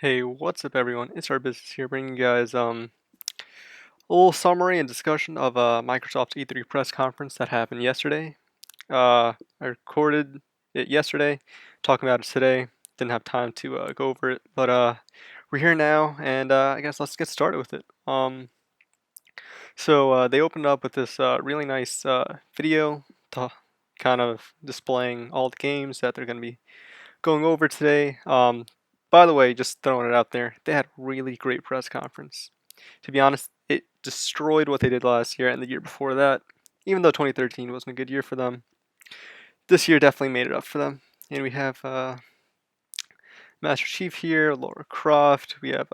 Hey, what's up everyone? It's our business here bringing you guys a little summary and discussion of Microsoft's E3 press conference that happened yesterday. I recorded it yesterday, talking about it today. Didn't have time to go over it, but we're here now, and I guess let's get started with it. So they opened up with this really nice video, kind of displaying all the games that they're going to be going over today. By the way, just throwing it out there, they had a really great press conference. To be honest, it destroyed what they did last year and the year before that. Even though 2013 wasn't a good year for them, this year definitely made it up for them. And we have Master Chief here, Laura Croft, we have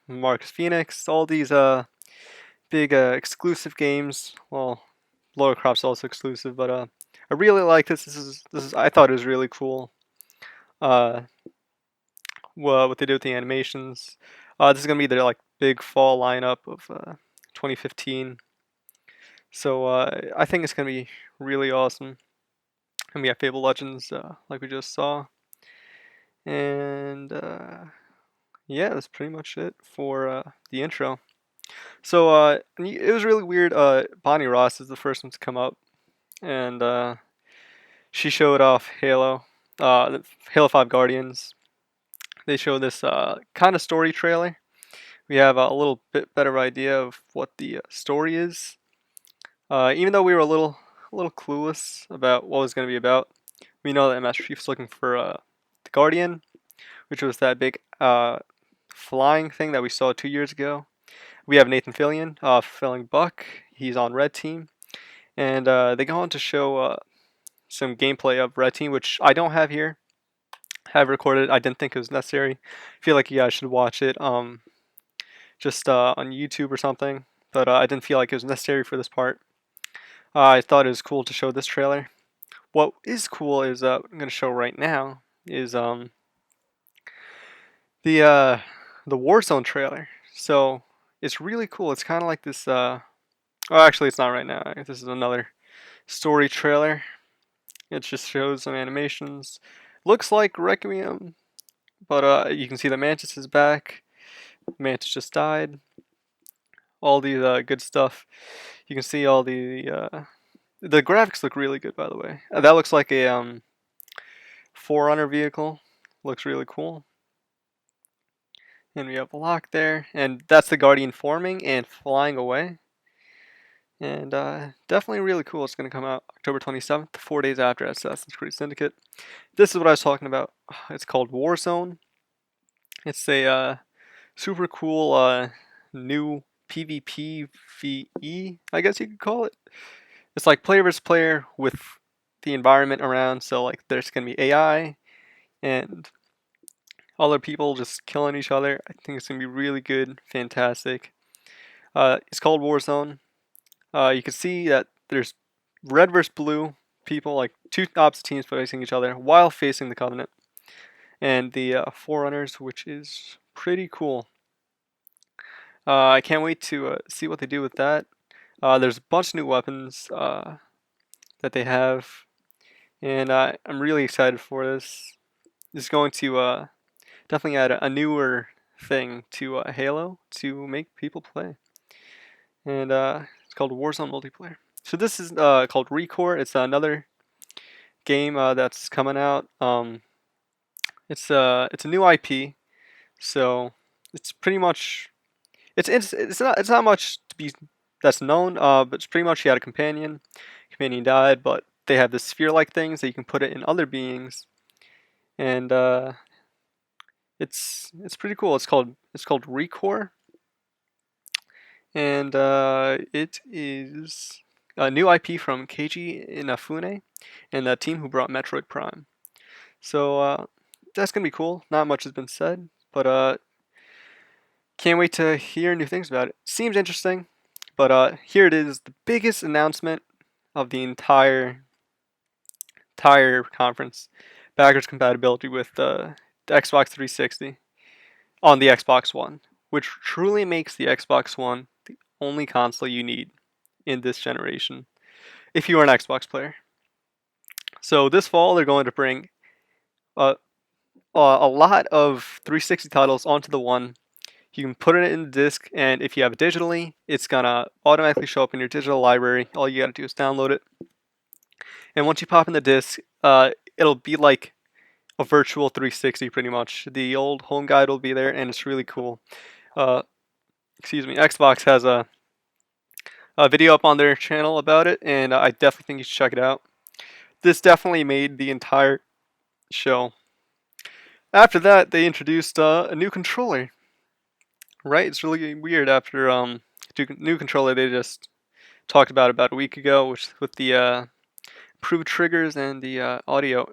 Marcus Phoenix, all these big exclusive games. Well, Laura Croft's also exclusive, but I really like this. This is I thought it was really cool. Uh, what they did with the animations. This is gonna be their like big fall lineup of 2015. So I think it's gonna be really awesome. And we have Fable Legends, like we just saw, and yeah, that's pretty much it for the intro. So it was really weird. Bonnie Ross is the first one to come up, and she showed off Halo, Halo 5 Guardians. They show this kind of story trailer. We have a little bit better idea of what the story is. Even though we were a little clueless about what it was going to be about, we know that Master Chief's looking for the Guardian, which was that big flying thing that we saw 2 years ago. We have Nathan Fillion fulfilling Buck. He's on Red Team, and they go on to show some gameplay of Red Team, which I don't have here. Have recorded. I didn't think it was necessary. I feel like you guys should watch it. Just on YouTube or something. But I didn't feel like it was necessary for this part. I thought it was cool to show this trailer. What is cool is I'm going to show right now is the uh, the Warzone trailer. So it's really cool. It's kind of like this. Oh, actually, it's not right now. This is another story trailer. It just shows some animations. Looks like Requiem, but you can see the Mantis is back. Mantis just died. All these good stuff. You can see all the graphics look really good, by the way. That looks like a Forerunner vehicle. Looks really cool. And we have a lock there, and that's the Guardian forming and flying away. And definitely really cool. It's going to come out October 27th, 4 days after Assassin's Creed Syndicate. This is what I was talking about. It's called Warzone. It's a super cool new PvP VE, I guess you could call it. It's like player versus player with the environment around. So like there's gonna be AI and other people just killing each other. I think it's gonna be really good, fantastic. It's called Warzone. You can see that there's red versus blue people, like two opposite teams facing each other while facing the Covenant, and the Forerunners, which is pretty cool. I can't wait to see what they do with that. There's a bunch of new weapons that they have, and I'm really excited for this. It's going to definitely add a newer thing to Halo to make people play, and it's called Warzone Multiplayer. So this is called Recore. It's another game that's coming out. It's a new IP, so it's pretty much it's not much to be that's known. But it's pretty much you had a companion. Companion died, but they have this sphere-like things that you can put it in other beings, and it's pretty cool. It's called Recore, and it is a new IP from Keiji Inafune and the team who brought Metroid Prime. So that's gonna be cool. Not much has been said, but can't wait to hear new things about it. Seems interesting, but here it is, the biggest announcement of the entire conference: backwards compatibility with the Xbox 360 on the Xbox One, which truly makes the Xbox One the only console you need in this generation if you are an Xbox player. So this fall they're going to bring uh, a lot of 360 titles onto the one. You can put it in the disc, and if you have it digitally, it's gonna automatically show up in your digital library. All you gotta do is download it, and once you pop in the disc, it'll be like a virtual 360 pretty much. The old home guide will be there, and it's really cool. Uh, excuse me. Xbox has a video up on their channel about it, and I definitely think you should check it out. This definitely made the entire show. After that, they introduced a new controller. Right? It's really weird. After new controller, they just talked about a week ago, which with the improved triggers and the audio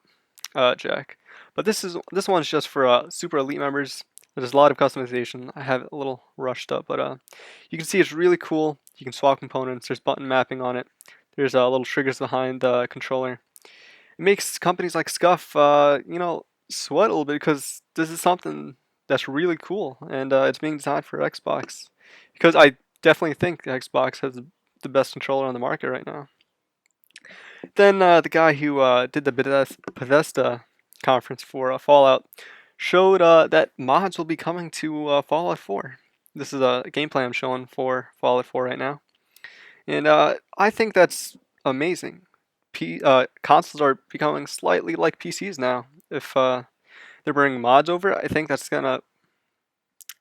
jack. But this one's just for super elite members. There's a lot of customization. I have it a little rushed up, but you can see it's really cool. You can swap components. There's button mapping on it. There's little triggers behind the controller. It makes companies like Scuff, sweat a little bit because this is something that's really cool, and it's being designed for Xbox. Because I definitely think Xbox has the best controller on the market right now. Then the guy who did the Bethesda conference for Fallout showed that mods will be coming to Fallout 4. This is a gameplay I'm showing for Fallout 4 right now, and I think that's amazing. Consoles are becoming slightly like PCs now. If they're bringing mods over, I think that's gonna.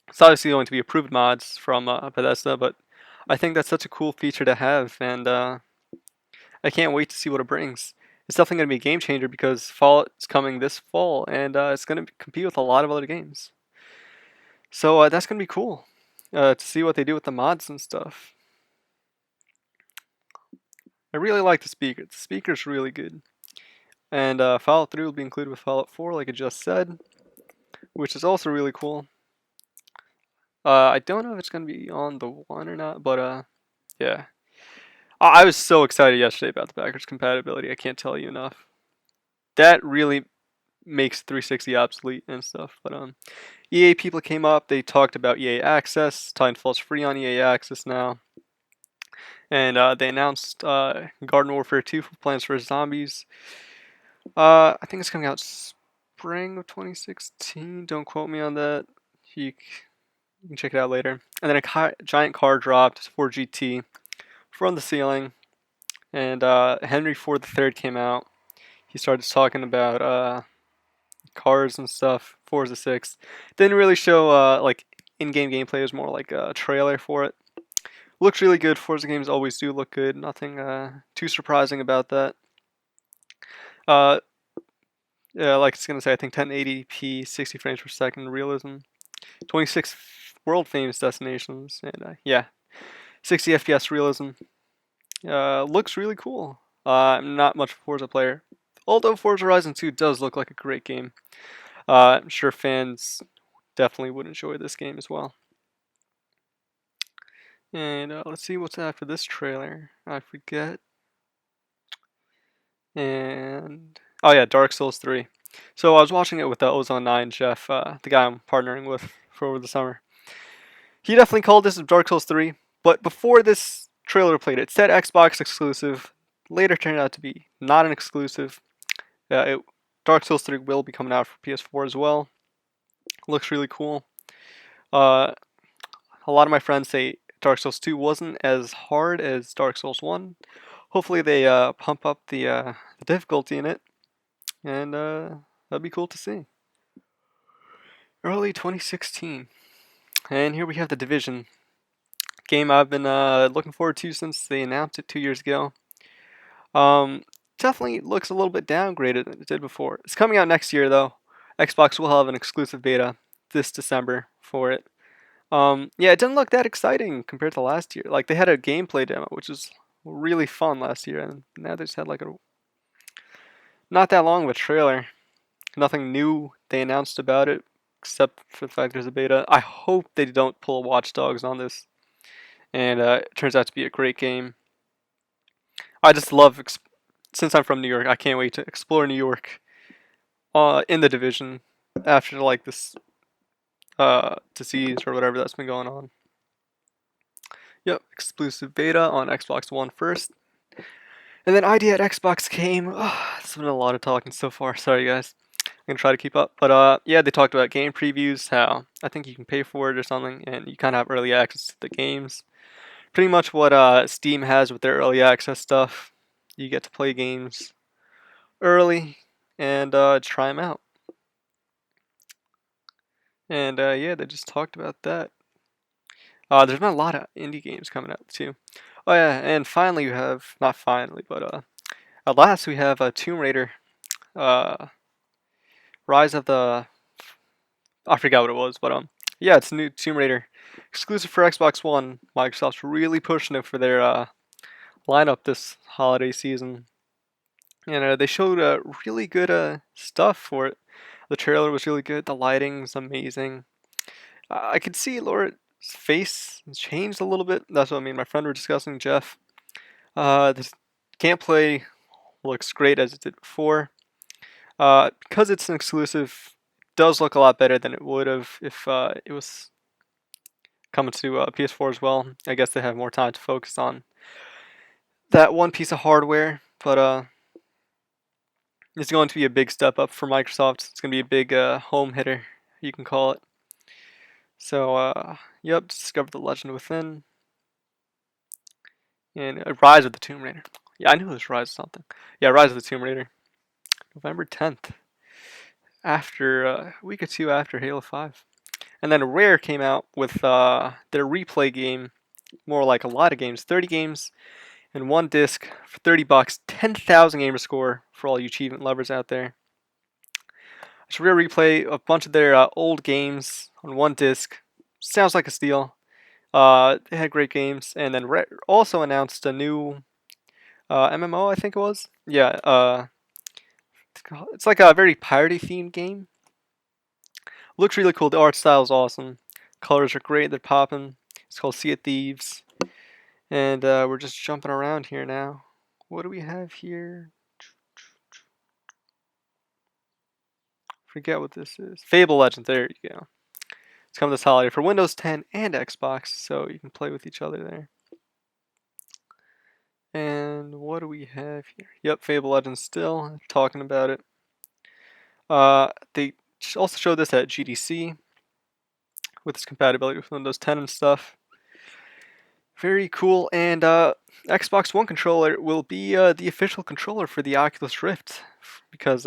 It's obviously going to be approved mods from Bethesda, but I think that's such a cool feature to have, and I can't wait to see what it brings. It's definitely going to be a game changer because Fallout is coming this fall, and it's going to compete with a lot of other games. So that's going to be cool to see what they do with the mods and stuff. I really like the speaker. The speaker's really good. And Fallout 3 will be included with Fallout 4, like I just said, which is also really cool. I don't know if it's going to be on the one or not, but yeah. I was so excited yesterday about the backwards compatibility. I can't tell you enough. That really makes 360 obsolete and stuff. But EA people came up. They talked about EA Access. Titanfall's free on EA Access now. And they announced Garden Warfare 2 for Plants vs. Zombies. I think it's coming out spring of 2016. Don't quote me on that. You can check it out later. And then a giant car dropped for GT from the ceiling. And Henry Ford III came out. He started talking about cars and stuff. Forza 6 didn't really show like in-game gameplay. It was more like a trailer for it. Looks really good. Forza games always do look good. Nothing too surprising about that. Yeah, like it's gonna say, I think 1080p, 60 frames per second, realism, 26 world famous destinations, and yeah, 60 FPS realism. Looks really cool. I'm not much of a Forza player, although Forza Horizon 2 does look like a great game. I'm sure fans definitely would enjoy this game as well. And let's see what's after this trailer. I forget. And oh yeah, Dark Souls 3. So I was watching it with the Ozone 9 Jeff, the guy I'm partnering with for over the summer. He definitely called this Dark Souls 3, but before this trailer played, it said Xbox exclusive. Later turned out to be not an exclusive. Dark Souls 3 will be coming out for PS4 as well. Looks really cool. A lot of my friends say Dark Souls 2 wasn't as hard as Dark Souls 1. Hopefully they pump up the difficulty in it, and that'd be cool to see. Early 2016. And here we have The Division. Game I've been looking forward to since they announced it 2 years ago. Definitely looks a little bit downgraded than it did before. It's coming out next year though. Xbox will have an exclusive beta this December for it. Yeah, it didn't look that exciting compared to last year. Like they had a gameplay demo, which was really fun last year, and now they just had like a not that long of a trailer. Nothing new they announced about it, except for the fact there's a beta. I hope they don't pull Watch Dogs on this, and it turns out to be a great game. I just love, since I'm from New York, I can't wait to explore New York in The Division after like this disease or whatever that's been going on. Yep, exclusive beta on Xbox One first. And then ID at Xbox came. Oh, there's been a lot of talking so far. Sorry, guys. gonna try to keep up. But yeah, they talked about game previews. How I think you can pay for it or something, and you kind of have early access to the games. Pretty much what Steam has with their early access stuff. You get to play games early and try them out. And yeah, they just talked about that. There's been a lot of indie games coming out too. Oh yeah, and finally we have, not finally, but at last we have Tomb Raider, uh, Rise of the, I forgot what it was, but yeah, it's new Tomb Raider, exclusive for Xbox One. Microsoft's really pushing it for their lineup this holiday season, and they showed really good stuff for it. The trailer was really good. The lighting's amazing. I could see Laura's face changed a little bit. That's what me and my friend were discussing, Jeff. This gameplay looks great as it did before. Because it's an exclusive, it does look a lot better than it would have if it was coming to PS4 as well. I guess they have more time to focus on that one piece of hardware, but it's going to be a big step up for Microsoft. It's going to be a big home hitter, you can call it. So, yep, discover the legend within. And Rise of the Tomb Raider. Yeah, I knew it was Rise of something. Yeah, Rise of the Tomb Raider. November 10th. After a week or two after Halo 5. And then Rare came out with their replay game, more like a lot of games, 30 games and one disc for $30, 10,000 gamer score for all you achievement lovers out there. So Rare replay a bunch of their old games on one disc. Sounds like a steal. They had great games, and then Rare also announced a new MMO, I think it was. Yeah, it's like a very piratey themed game. Looks really cool. The art style is awesome. Colors are great. They're popping. It's called Sea of Thieves. And we're just jumping around here now. What do we have here? Forget what this is. Fable Legends. There you go. It's coming this holiday for Windows 10 and Xbox, so you can play with each other there. And what do we have here? Yep, Fable Legends still talking about it. They also showed this at GDC with its compatibility with Windows 10 and stuff. Very cool. And Xbox One controller will be the official controller for the Oculus Rift because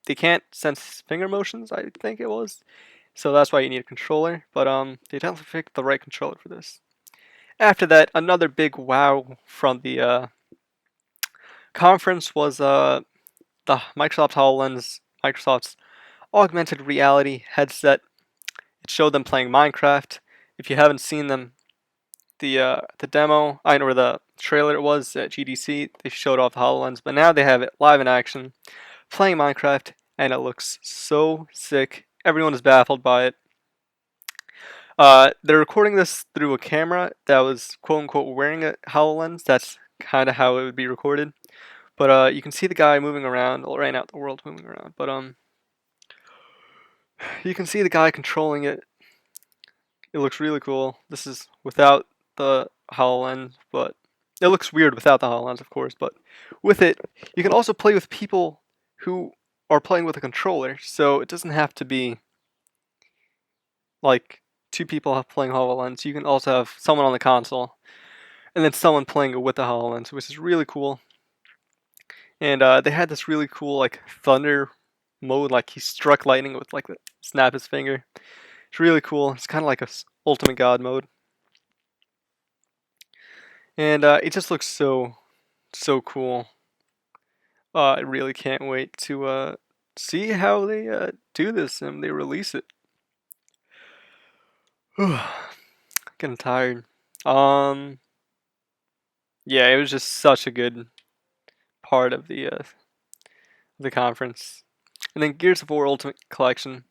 they can't sense finger motions, I think it was. So that's why you need a controller. But they definitely picked the right controller for this. After that, another big wow from the conference was the Microsoft HoloLens, Microsoft's augmented reality headset. It showed them playing Minecraft. If you haven't seen them, the demo, or the trailer it was at GDC, they showed off the HoloLens, but now they have it live in action, playing Minecraft, and it looks so sick. Everyone is baffled by it. They're recording this through a camera that was quote-unquote wearing a HoloLens. That's kind of how it would be recorded. But you can see the guy moving around. Well, right now the world's moving around. But you can see the guy controlling it. It looks really cool. This is without the HoloLens, but it looks weird without the HoloLens, of course. But with it, you can also play with people who are playing with a controller. So it doesn't have to be like two people playing HoloLens. You can also have someone on the console and then someone playing it with the HoloLens, which is really cool. And they had this really cool like thunder mode, like he struck lightning with like the snap his finger. It's really cool. It's kind of like a ultimate god mode, and it just looks so cool. I really can't wait to see how they do this and they release it. Getting tired. Yeah, it was just such a good part of the conference. And then Gears of War Ultimate Collection.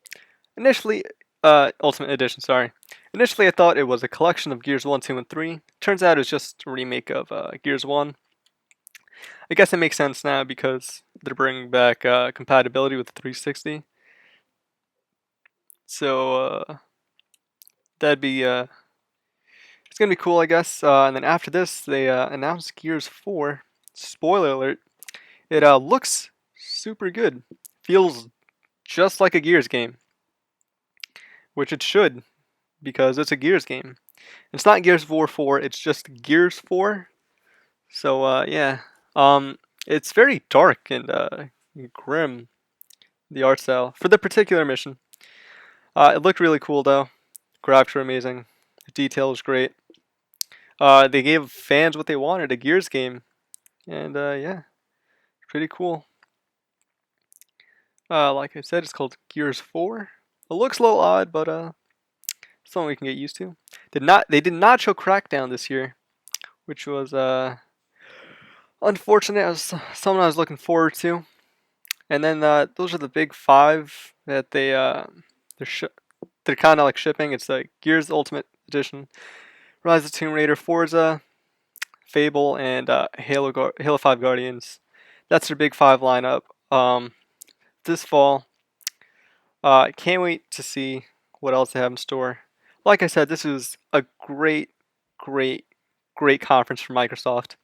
Initially, Ultimate Edition, sorry. Initially, I thought it was a collection of Gears 1, 2, and 3. Turns out it's just a remake of Gears 1. I guess it makes sense now because they're bringing back compatibility with the 360. So, that'd be, it's gonna be cool, I guess. And then after this, they announced Gears 4. Spoiler alert. It looks super good. Feels just like a Gears game, which it should, because it's a Gears game. It's not Gears of War 4, it's just Gears 4. So yeah, it's very dark and grim, the art style for the particular mission. It looked really cool though. Graphics were amazing. The detail was great. They gave fans what they wanted, a Gears game, and yeah, pretty cool. Like I said, it's called Gears 4. It looks a little odd, but something we can get used to. They did not show Crackdown this year, which was unfortunate. It was something I was looking forward to. And then those are the big five that they're kind of like shipping. It's like Gears Ultimate Edition, Rise of Tomb Raider, Forza, Fable, and Halo 5 Guardians. That's their big five lineup. This fall, can't wait to see what else they have in store. Like I said, this is a great, great, great conference for Microsoft.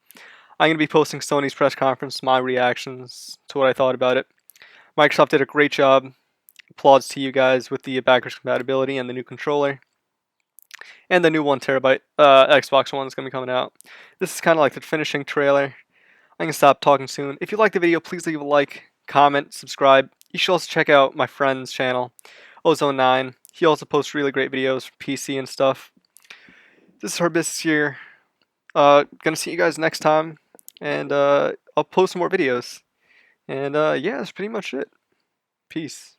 I'm going to be posting Sony's press conference, my reactions to what I thought about it. Microsoft did a great job. Applauds to you guys with the backwards compatibility and the new controller. And the new 1TB Xbox One is going to be coming out. This is kind of like the finishing trailer. I'm going to stop talking soon. If you liked the video, please leave a like, comment, subscribe. You should also check out my friend's channel, Ozone9. He also posts really great videos for PC and stuff. This is our business here. Gonna see you guys next time. And I'll post some more videos. And yeah, that's pretty much it. Peace.